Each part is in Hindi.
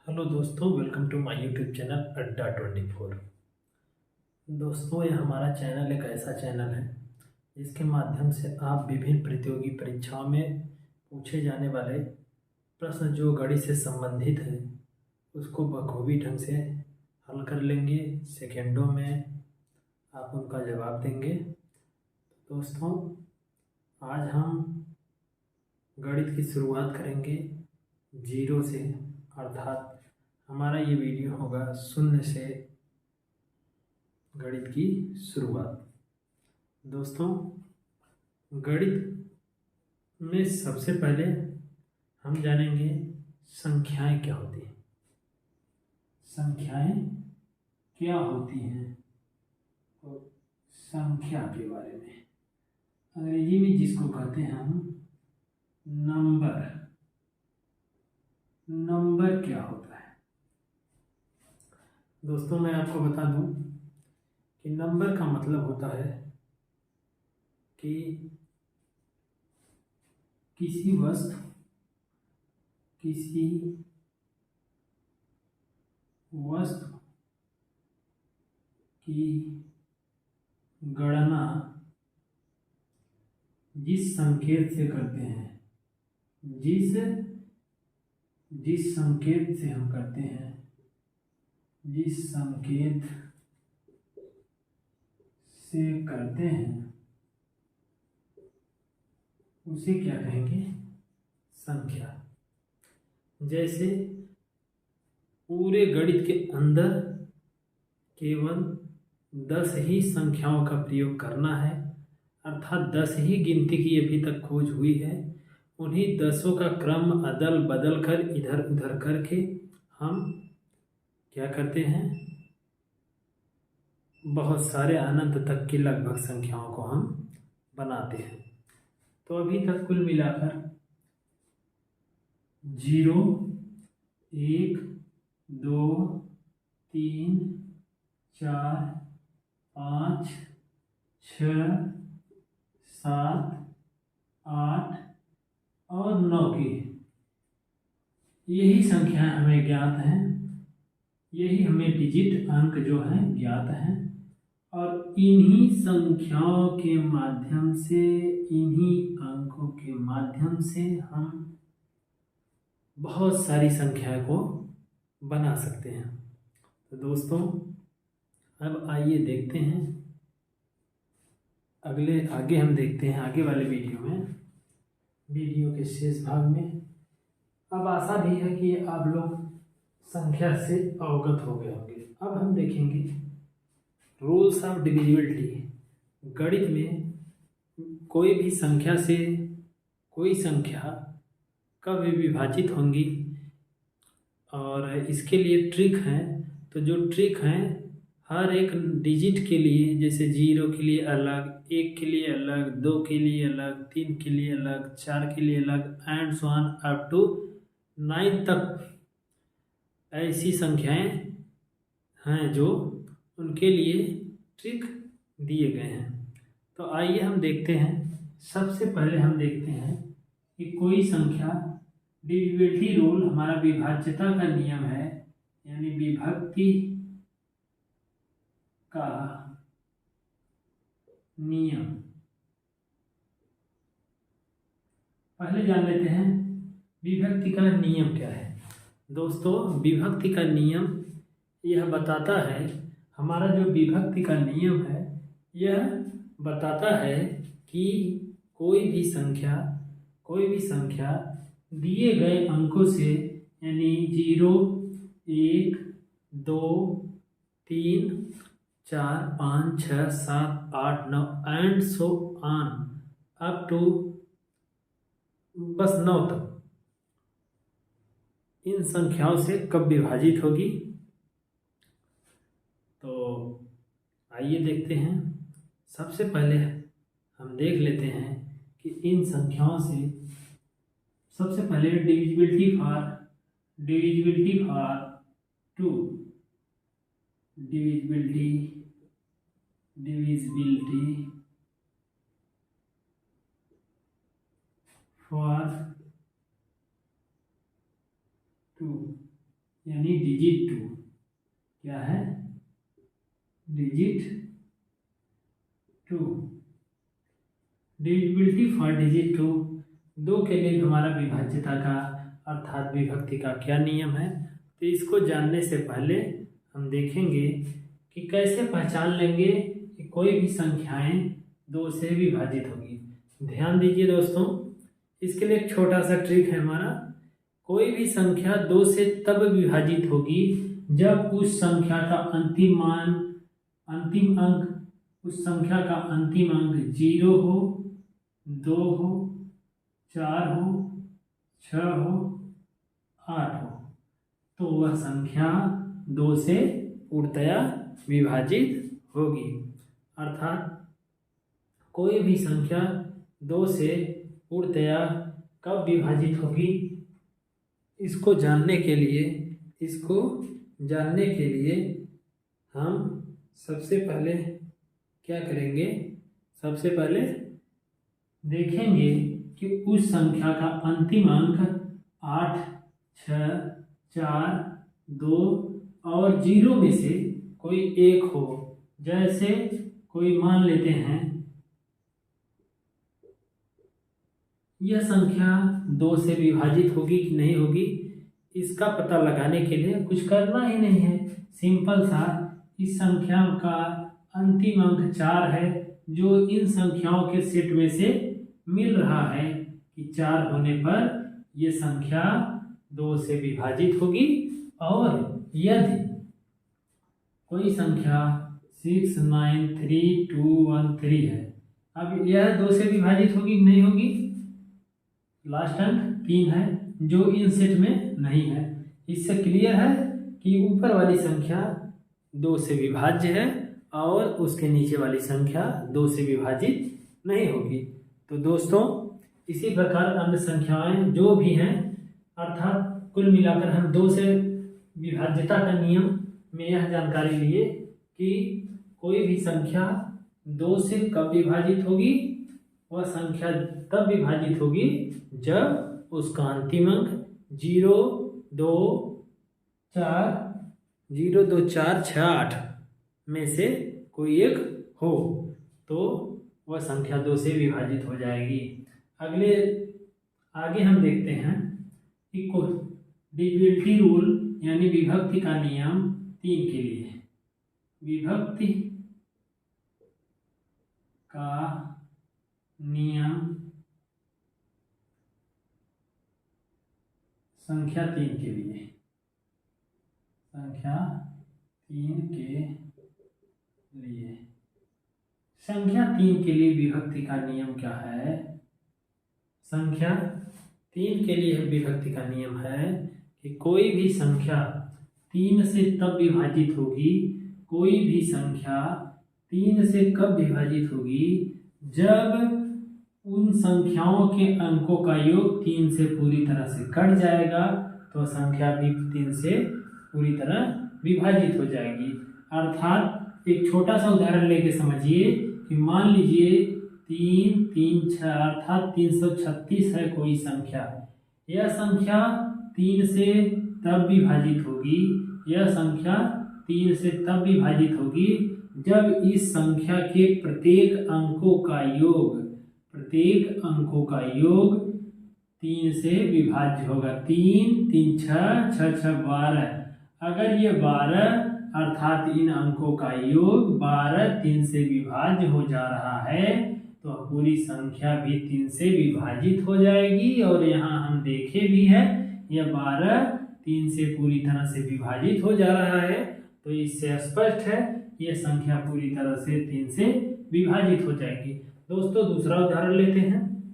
हेलो दोस्तों, welcome to my YouTube channel Adda 24। दोस्तों, यह हमारा चैनल एक ऐसा चैनल है जिसके माध्यम से आप विभिन्न प्रतियोगी परीक्षाओं में पूछे जाने वाले प्रश्न जो गणित से संबंधित है उसको बखूबी ढंग से हल कर लेंगे। सेकेंडों में आप उनका जवाब देंगे। दोस्तों, आज हम गणित की शुरुआत करेंगे जीरो से, अर्थात हमारा ये वीडियो होगा शून्य से गणित की शुरुआत। दोस्तों, गणित में सबसे पहले हम जानेंगे संख्याएं क्या होती हैं। संख्याएं क्या होती हैं और संख्या के बारे में अंग्रेजी में जिसको कहते हैं हम नंबर। नंबर क्या होता है? दोस्तों, मैं आपको बता दूं कि नंबर का मतलब होता है कि किसी वस्तु की गणना जिस संकेत से करते हैं, जिस संकेत से हम करते हैं, जिस संकेत से करते हैं उसे क्या कहेंगे? संख्या। जैसे पूरे गणित के अंदर केवल 10 ही संख्याओं का प्रयोग करना है, अर्थात 10 ही गिनती की अभी तक खोज हुई है। उन्हीं 10 का क्रम अदल बदल कर इधर उधर करके हम क्या करते हैं? बहुत सारे अनंत तक की लगभग संख्याओं को हम बनाते हैं। तो अभी तक कुल मिलाकर 0, 1, 2, 3, 4, 5, 6, 7, 8 और 9 की यही संख्याएं हमें ज्ञात हैं। यही हमें डिजिट अंक जो हैं ज्ञात हैं, और इन्हीं संख्याओं के माध्यम से, इन्हीं अंकों के माध्यम से हम बहुत सारी संख्याओं को बना सकते हैं। तो दोस्तों, अब आइए देखते हैं आगे हम देखते हैं आगे वाले वीडियो के शेष भाग में। अब आशा भी है कि आप लोग संख्या से अवगत हो गए होंगे। अब हम देखेंगे रूल्स ऑफ डिविजिबिलिटी। गणित में कोई भी संख्या से कोई संख्या कब विभाजित होंगी, और इसके लिए ट्रिक हैं। तो जो ट्रिक हैं, हर एक डिजिट के लिए, जैसे 0 के लिए अलग, 1 के लिए अलग, 2 के लिए अलग, 3 के लिए अलग, 4 के लिए अलग, and so on up to 9 तक ऐसी संख्याएं हैं जो उनके लिए ट्रिक दिए गए हैं। तो आइए हम देखते हैं। सबसे पहले हम देखते हैं कि कोई संख्या, डिविजिबिलिटी रूल हमारा विभाज्यता का नियम है, यानी विभक्ति का नियम। पहले जान लेते हैं विभक्ति का नियम क्या है। दोस्तों, विभक्ति का नियम यह बताता है, हमारा जो विभक्ति का नियम है यह बताता है कि कोई भी संख्या दिए गए अंकों से, यानी 0, 1, 2, 3, 4, 5, 6, 7, 8, 9 and so on up to बस 9 तक, इन संख्याओं से कब विभाजित होगी। तो आइए देखते हैं। सबसे पहले हम देख लेते हैं कि इन संख्याओं से सबसे पहले डिविजिबिलिटी फॉर 2, डिविजिबिलिटी फॉर 2। यानी डिजिट 2। क्या है? डिजिट 2। डिविजिबिलिटी फॉर डिजिट 2, 2 के लिए हमारा विभाज्यता का अर्थात विभक्ति का क्या नियम है। तो इसको जानने से पहले हम देखेंगे कि कैसे पहचान लेंगे कि कोई भी संख्याएं 2 से विभाजित होगी। ध्यान दीजिए दोस्तों, इसके लिए एक छोटा सा ट्रिक है हमारा। कोई भी संख्या 2 से तब विभाजित होगी जब उस संख्या का अंतिम अंक उस संख्या का अंतिम अंक 0 हो, 2 हो, 4 हो, 6 हो, 8 हो, तो वह संख्या 2 से पूर्णतया विभाजित होगी। अर्थात कोई भी संख्या 2 से पूर्णतया कब विभाजित होगी, इसको जानने के लिए हम सबसे पहले क्या करेंगे, सबसे पहले देखेंगे कि उस संख्या का अंतिम अंक 8, 6, 4, 2 और 0 में से कोई एक हो। जैसे कोई मान लेते हैं यह संख्या 2 से विभाजित होगी कि नहीं होगी, इसका पता लगाने के लिए कुछ करना ही नहीं है। सिंपल सा, इस संख्या का अंतिम अंक 4 है जो इन संख्याओं के सेट में से मिल रहा है कि 4 होने पर यह संख्या 2 से विभाजित होगी। और यदि कोई संख्या 6, 9, 3, 2, 1, 3 है, अब यह 2 से विभाजित होगी कि नहीं होगी? लास्ट अंक 3 है जो इन सेट में नहीं है। इससे क्लियर है कि ऊपर वाली संख्या 2 से विभाज्य है और उसके नीचे वाली संख्या 2 से विभाजित नहीं होगी। तो दोस्तों, इसी प्रकार अन्य संख्याएं जो भी हैं, अर्थात कुल मिलाकर हम 2 से विभाज्यता का नियम में यह जानकारी लिए कि कोई भी संख्या 2 से कब विभाजित होगी, वह संख्या तब विभाजित होगी जब उसका अंतिम अंक 0, 2, 4, 6, 8 में से कोई एक हो, तो वह संख्या 2 से विभाजित हो जाएगी। आगे हम देखते हैं कि डिविजिबिलिटी रूल यानी विभक्ति का नियम 3 के लिए। विभक्ति का नियम संख्या 3 के लिए। संख्या 3 के लिए विभक्ति का नियम क्या है? संख्या 3 के लिए विभक्ति का नियम है कि कोई भी संख्या 3 से तब विभाजित होगी, कोई भी संख्या 3 से कब विभाजित होगी, जब उन संख्याओं के अंकों का योग 3 से पूरी तरह से कट जाएगा, तो संख्या भी 3 से पूरी तरह विभाजित हो जाएगी। अर्थात एक छोटा सा उदाहरण लेके समझिए कि मान लीजिए 3, 3, 6 अर्थात 336 है कोई संख्या। यह संख्या 3 से तब विभाजित होगी, यह संख्या 3 से तब विभाजित होगी जब इस संख्या के प्रत्येक अंकों का योग 3 से विभाज्य होगा। 3, 3, 6, 6, 6, 12। अगर ये 12 अर्थात इन अंकों का योग 12 3 से विभाज्य हो जा रहा है, तो पूरी संख्या भी 3 से विभाजित हो जाएगी। और यहाँ हम देखे भी है यह 12 3 से पूरी तरह से विभाजित हो जा रहा है, तो इससे स्पष्ट है यह संख्या पूरी तरह से 3 से विभाजित हो जाएगी। दोस्तों, दूसरा उदाहरण लेते हैं।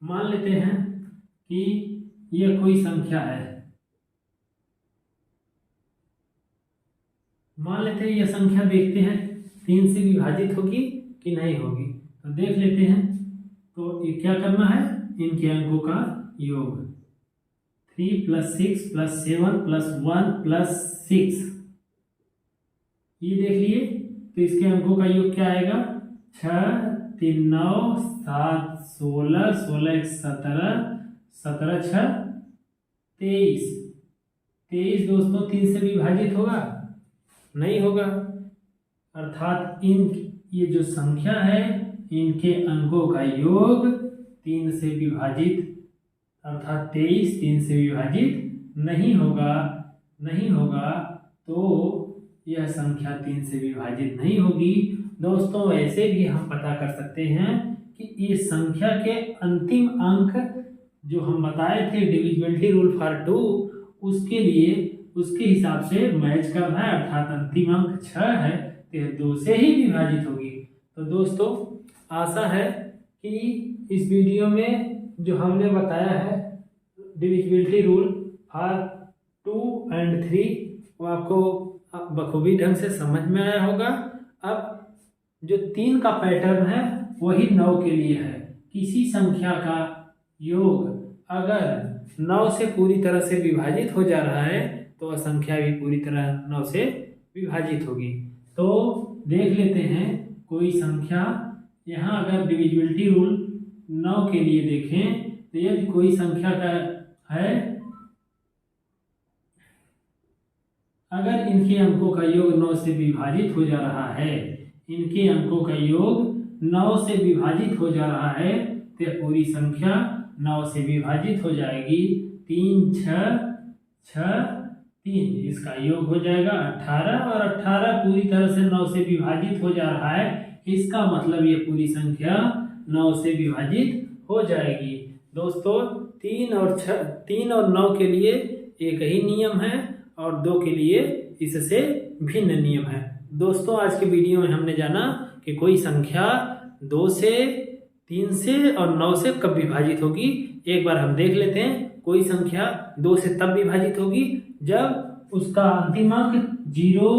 मान लेते हैं कि यह कोई संख्या है, मान लेते हैं यह संख्या, देखते हैं 3 से विभाजित होगी कि नहीं होगी। तो देख लेते हैं। तो ये क्या करना है, इनके अंकों का योग 3 + 6 + 7 + 1 + 6, ये देख लिए। तो इसके अंकों का योग क्या आएगा, 6, 3, 9, 7, 16, 16, 1, 17, 17, 6, 23। 23 दोस्तों 3 से विभाजित होगा? नहीं होगा। अर्थात ये जो संख्या है इनके अंकों का योग 3 से विभाजित, अर्थात 23 3 से विभाजित नहीं होगा, तो यह संख्या 3 से विभाजित नहीं होगी। दोस्तों ऐसे भी हम पता कर सकते हैं कि इस संख्या के अंतिम अंक जो हम बताए थे डिविजिबिलिटी रूल फॉर 2, उसके लिए उसके हिसाब से मैच करना है, अर्थात अंतिम अंक 6 है तो यह 2 से ही विभाजित होगी। तो दोस्तों आशा है कि इस वीडियो में जो हमने बताया है डिविजिबिलिटी रूल फॉर 2 और 3 वो आपको बखूबी ढंग से समझ में आया होगा। अब जो 3 का पैटर्न है वही 9 के लिए है। किसी संख्या का योग अगर 9 से पूरी तरह से विभाजित हो जा रहा है तो वह संख्या भी पूरी तरह 9 से विभाजित होगी। तो देख लेते हैं कोई संख्या, यहाँ अगर डिविजिबिलिटी रूल 9 के लिए देखें तो यदि कोई संख्या का है, अगर इनके अंकों का योग 9 से विभाजित हो जा रहा है, इनके अंकों का योग 9 से विभाजित हो जा रहा है तो पूरी संख्या 9 से विभाजित हो जाएगी। 3 6 6 3 इसका योग हो जाएगा 18 और 18 पूरी तरह से 9 से विभाजित हो जा रहा है, इसका मतलब ये पूरी संख्या 9 से विभाजित हो जाएगी। दोस्तों 3 और 9 के लिए एक ही नियम है और 2 के लिए इससे भिन्न नियम है। दोस्तों आज के वीडियो में हमने जाना कि कोई संख्या 2 से 3 से और 9 से कब विभाजित होगी। एक बार हम देख लेते हैं। कोई संख्या 2 से तब विभाजित होगी जब उसका अंतिम अंक 0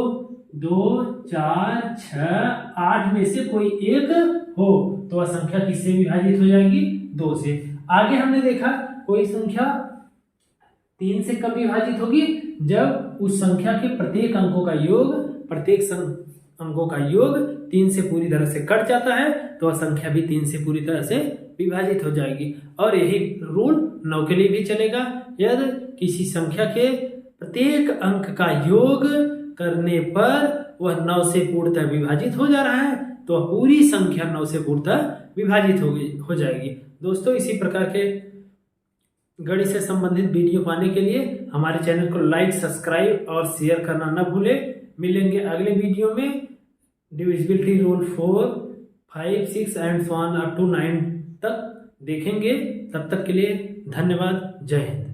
2 4 6 8 में से कोई एक हो तो वह संख्या किससे विभाजित हो जाएगी? 2 से। आगे हमने देखा कोई संख्या 3 से कब विभाजित होगी? जब उस संख्या के प्रत्येक अंकों का योग 3 से पूरी तरह से कट जाता है तो वह संख्या भी 3 से पूरी तरह से विभाजित हो जाएगी। और यही रूल 9 के लिए भी चलेगा। यदि किसी संख्या के प्रत्येक अंक का योग करने पर वह 9 से पूर्णतः विभाजित हो जा रहा है तो पूरी संख्या 9 से पूर्णतः विभाजित हो जाएगी। दोस्तों इसी प्रकार के गणित से संबंधित वीडियो पाने के लिए हमारे चैनल को लाइक, सब्सक्राइब और शेयर करना न भूलें। मिलेंगे अगले वीडियो में divisibility rule 4 5 6 and 1 up to 9 तक देखेंगे। तब तक के लिए धन्यवाद। जय हिंद।